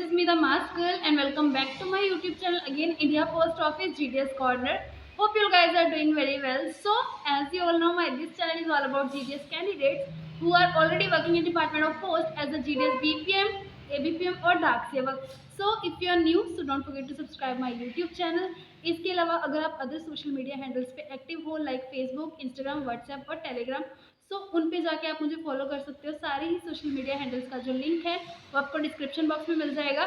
is me, the Mask Girl, and welcome back to my YouTube channel again, India Post Office GDS Corner. Hope you guys are doing very well. So, as you all know, this channel is all about GDS candidates who are already working in Department of Post as a GDS BPM, ABPM और डाक सेवक. So, if you are new, so don't forget to subscribe my YouTube channel. इसके अलावा अगर आप other social media handles पे active हो like Facebook, Instagram, WhatsApp और टेलीग्राम, सो उन पे जाके आप मुझे फॉलो कर सकते हो. सारे ही सोशल मीडिया हैंडल्स का जो लिंक है वो आपको डिस्क्रिप्शन बॉक्स में मिल जाएगा.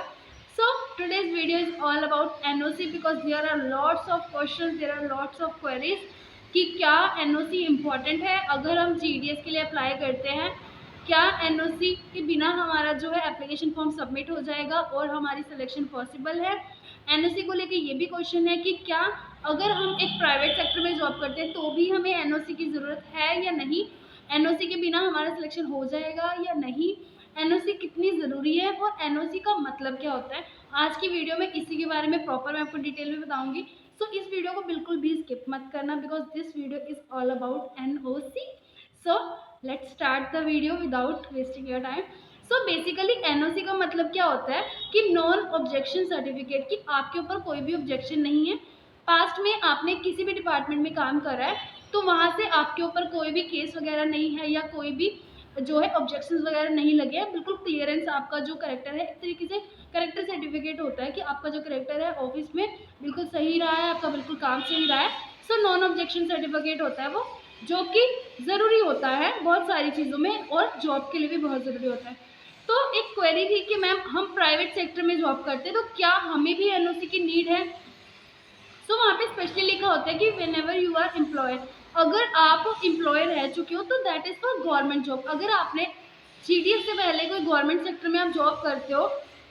So today's video is all about NOC because there are lots of questions, there are lots of queries कि क्या एनओसी इम्पॉर्टेंट है अगर हम जीडीएस के लिए अप्लाई करते हैं. क्या एनओसी के बिना हमारा जो है एप्लीकेशन फॉर्म सबमिट हो जाएगा और हमारी सिलेक्शन पॉसिबल है. एनओसी को लेके ये भी क्वेश्चन है कि क्या अगर हम एक प्राइवेट सेक्टर में जॉब करते हैं तो भी हमें एनओसी की ज़रूरत है या नहीं. एनओसी के बिना हमारा सिलेक्शन हो जाएगा या नहीं. एनओसी कितनी ज़रूरी है और एनओसी का मतलब क्या होता है. आज की वीडियो में इसी के बारे में प्रॉपर मैं आपको डिटेल में बताऊंगी. सो इस वीडियो को बिल्कुल भी स्किप मत करना because this video is all about NOC. So let's start the video without wasting your time. So basically NOC का मतलब क्या होता है कि नॉन ऑब्जेक्शन सर्टिफिकेट, कि आपके ऊपर कोई भी ऑब्जेक्शन नहीं है. पास्ट में आपने किसी भी डिपार्टमेंट में काम करा है तो वहाँ से आपके ऊपर कोई भी केस वगैरह नहीं है या कोई भी जो है ऑब्जेक्शंस वगैरह नहीं लगे हैं. बिल्कुल क्लियरेंस आपका जो करेक्टर है, एक तरीके से करेक्टर सर्टिफिकेट होता है कि आपका जो करेक्टर है ऑफिस में बिल्कुल सही रहा है, आपका बिल्कुल काम सही रहा है. सो नॉन ऑब्जेक्शन सर्टिफिकेट होता है वो, जो कि ज़रूरी होता है बहुत सारी चीज़ों में और जॉब के लिए भी बहुत ज़रूरी होता है. तो एक क्वेरी थी कि मैम हम प्राइवेट सेक्टर में जॉब करते हैं तो क्या हमें भी एनओसी की नीड है. सो वहाँ पे स्पेशली लिखा होता है कि whenever you are employer, अगर आप एम्प्लॉय रह चुके हो तो that is for government job. अगर आपने जीडीएस से पहले कोई गवर्नमेंट सेक्टर में आप जॉब करते हो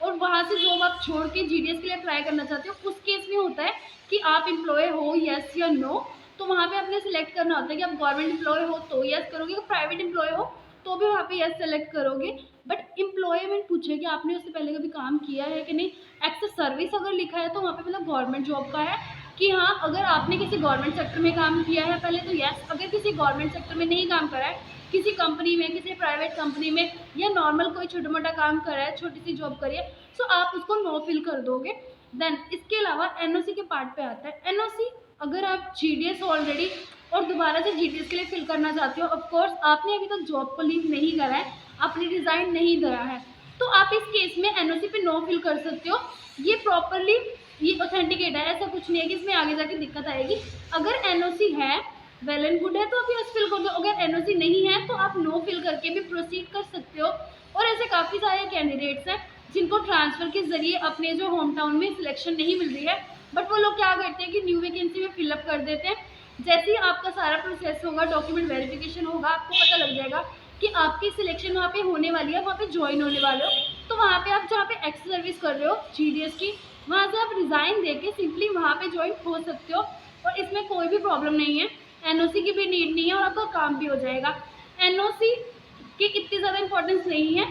और वहाँ से जॉब आप छोड़ के जीडीएस के लिए अप्लाई करना चाहते हो, उस केस में होता है कि आप एम्प्लॉय हो येस या नो. तो वहाँ पे आपने सिलेक्ट करना होता है कि आप गवर्नमेंट एम्प्लॉय हो तो येस करोगे, प्राइवेट एम्प्लॉय हो तो भी वहाँ पे येस सेलेक्ट करोगे. बट एम्प्लॉयमेंट पूछे कि आपने उससे पहले कभी काम किया है कि नहीं. एक्सेस सर्विस अगर लिखा है तो वहाँ पे मतलब गवर्नमेंट जॉब का है कि हाँ अगर आपने किसी गवर्नमेंट सेक्टर में काम किया है पहले तो यस. अगर किसी गवर्नमेंट सेक्टर में नहीं काम करा है, किसी कंपनी में, किसी प्राइवेट कंपनी में या नॉर्मल कोई छोटा मोटा काम करा है, छोटी सी जॉब करी है, सो आप उसको नो फिल कर दोगे. देन इसके अलावा एनओसी के पार्ट पे आता है. एनओसी अगर आप जीडीएस ऑलरेडी और दोबारा से जीडीएस के लिए फिल करना चाहते हो, ऑफकोर्स आपने अभी तक जॉब को लीव नहीं करा है, आपने रिजाइन नहीं दिया है, तो आप इस केस में एनओसी पे नो फिल कर सकते हो. ये प्रॉपरली ये ऑथेंटिकेट है, ऐसा कुछ नहीं है कि इसमें आगे जाके दिक्कत आएगी. अगर एनओसी है वेल एंड गुड है तो आप यस फिल कर दो. अगर एनओसी नहीं है तो आप नो फिल करके भी प्रोसीड कर सकते हो. और ऐसे काफ़ी सारे कैंडिडेट्स हैं जिनको ट्रांसफ़र के ज़रिए अपने जो होम टाउन में सिलेक्शन नहीं मिल रही है, बट वो लोग क्या करते हैं कि न्यू वैकेंसी में फिलअप कर देते हैं. जैसे ही आपका सारा प्रोसेस होगा, डॉक्यूमेंट वेरिफिकेशन होगा, आपको पता लग जाएगा कि आपकी सिलेक्शन वहाँ पे होने वाली है, वहाँ पे ज्वाइन होने वाले हो. तो वहाँ पे आप जहाँ पे एक्स सर्विस कर रहे हो जीडीएस की, वहाँ से आप रिज़ाइन देके सिंपली वहाँ पे ज्वाइन हो सकते हो और इसमें कोई भी प्रॉब्लम नहीं है. एनओसी की भी नीड नहीं है और आपका काम भी हो जाएगा. एनओसी की इतनी ज़्यादा इंपॉर्टेंस नहीं है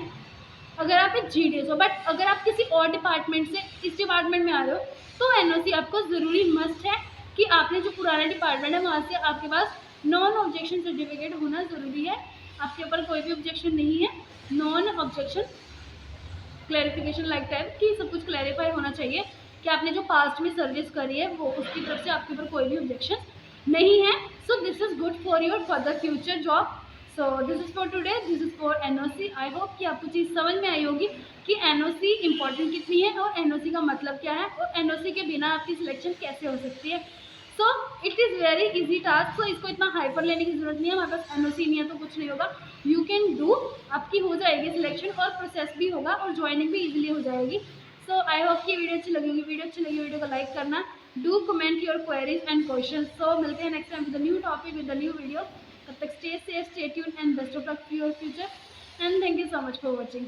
अगर आप एक जीडीएस हो. बट अगर आप किसी और डिपार्टमेंट से इस डिपार्टमेंट में आ रहे हो तो एनओसी आपको ज़रूरी मस्ट है कि आपने जो पुराना डिपार्टमेंट है वहाँ से आपके पास नॉन ऑब्जेक्शन सर्टिफिकेट होना ज़रूरी है. आपके ऊपर कोई भी ऑब्जेक्शन नहीं है, non objection clarification like type कि सब कुछ क्लैरिफाई होना चाहिए कि आपने जो पास्ट में सर्विस करी है वो उसकी तरफ से आपके ऊपर कोई भी ऑब्जेक्शन नहीं है. So this is good for your further future job. So this is for today, this is for NOC. I hope कि आपको चीज़ समझ में आई होगी कि एनओसी इंपॉर्टेंट कितनी है और एनओसी का मतलब क्या है और एनओसी के बिना आपकी सिलेक्शन कैसे हो सकती है. So it is very easy task. So इसको इतना हाइपर लेने की ज़रूरत नहीं है. हमारे पास एनओसी नहीं है तो कुछ नहीं होगा. यू कैन डू, आपकी हो जाएगी सिलेक्शन और प्रोसेस भी होगा और ज्वाइनिंग भी इजीली हो जाएगी. सो आई होप कि वीडियो अच्छी लगी होगी. वीडियो अच्छी लगी वीडियो को लाइक करना. Do comment your queries and question. So मिलते हैं next time with new topic with new video. तब तक stay safe, stay tuned and best of luck for your future and thank you so much for watching.